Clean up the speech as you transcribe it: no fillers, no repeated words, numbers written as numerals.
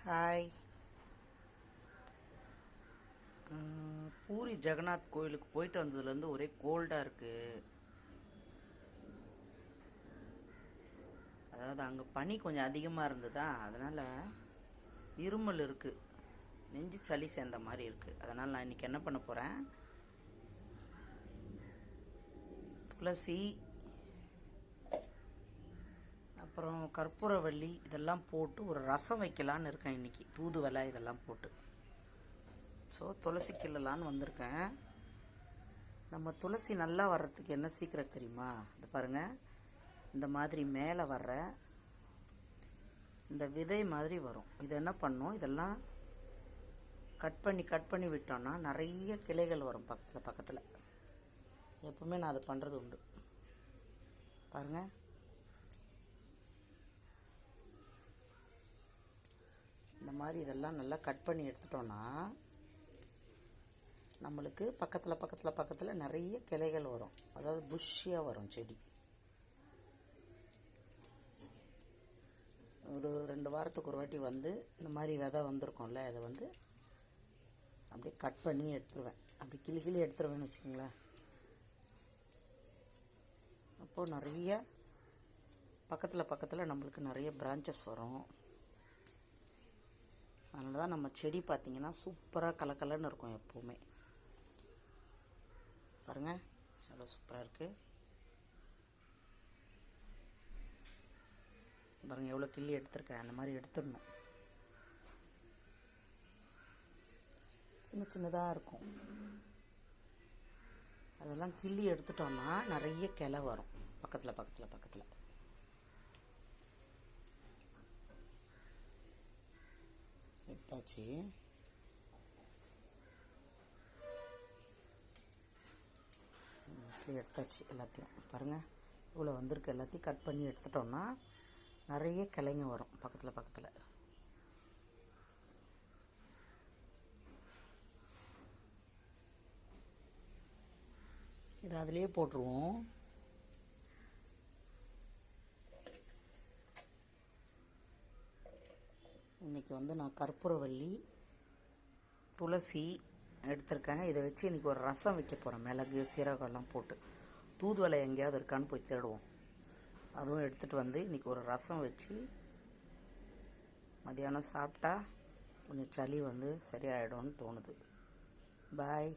Hi. Puri Jagannath கோயிலுக்கு போயிட்டு வந்ததுலேருந்து ஒரே கோல்டாக இருக்குது. அதாவது அங்கே பனி கொஞ்சம் அதிகமாக இருந்ததா, அதனால் இருமல் இருக்குது, நெஞ்சு சளி சேர்ந்த மாதிரி இருக்குது. அதனால் நான் இன்றைக்கி என்ன பண்ண போகிறேன், துளசி அப்புறம் கற்பூரவள்ளி இதெல்லாம் போட்டு ஒரு ரசம் வைக்கலான்னு இருக்கேன் இன்றைக்கி. தூதுவளை இதெல்லாம் போட்டு. ஸோ துளசி கிள்ளலான்னு வந்திருக்கேன். நம்ம துளசி நல்லா வர்றதுக்கு என்ன சீக்கிரம் தெரியுமா? இது பாருங்கள், இந்த மாதிரி மேலே வர்ற இந்த விதை மாதிரி வரும். இது என்ன பண்ணும், இதெல்லாம் கட் பண்ணி விட்டோன்னா நிறைய கிளைகள் வரும் பக்கத்தில். எப்பவுமே நான் அதை பண்ணுறது உண்டு. பாருங்கள், இந்த மாதிரி இதெல்லாம் நல்லா கட் பண்ணி எடுத்துட்டோன்னா நம்மளுக்கு பக்கத்தில் நிறைய கிளைகள் வரும். அதாவது புஷ்ஷியாக வரும் செடி. ஒரு 2 வாரத்துக்கு ஒரு வாட்டி வந்து இந்த மாதிரி விதை வந்திருக்கோம்ல, அதை வந்து அப்படியே கட் பண்ணி எடுத்துருவேன். அப்படி கிளி எடுத்துருவேன்னு வச்சுக்கோங்களேன். அப்போது நிறைய பக்கத்தில் நம்மளுக்கு நிறைய பிரான்ச்சஸ் வரும். அதனால தான் நம்ம செடி பார்த்திங்கன்னா சூப்பராக கலக்கலன்னு இருக்கும் எப்போவுமே. பாருங்கள், எவ்வளோ சூப்பராக இருக்குது பாருங்கள். எவ்வளோ கிள்ளி எடுத்துருக்கேன். அந்த மாதிரி எடுத்துடணும். சின்னதாக இருக்கும். அதெல்லாம் கிள்ளி எடுத்துட்டோம்னா நிறைய கிளை வரும் பக்கத்தில். எடுத்தாச்சு. மோஸ்ட்லி எடுத்தாச்சு எல்லாத்தையும். பாருங்கள், இவ்வளோ வந்திருக்கு. எல்லாத்தையும் கட் பண்ணி எடுத்துட்டோம்னா நிறைய கிளைங்க வரும் பக்கத்தில். இது அதிலே போட்டுருவோம். இன்றைக்கி வந்து நான் கற்பூரவள்ளி, துளசி எடுத்திருக்கேன். இதை வச்சு இன்றைக்கி ஒரு ரசம் வைக்க போகிறேன். மிளகு சீரகம்லாம் போட்டு. தூதுவளை எங்கேயாவது இருக்கான்னு போய் தேடுவோம். அதுவும் எடுத்துகிட்டு வந்து இன்றைக்கி ஒரு ரசம் வச்சு மதியானம் சாப்பிட்டா கொஞ்சம் சளி வந்து சரியாயிடும்னு தோணுது. பாய்.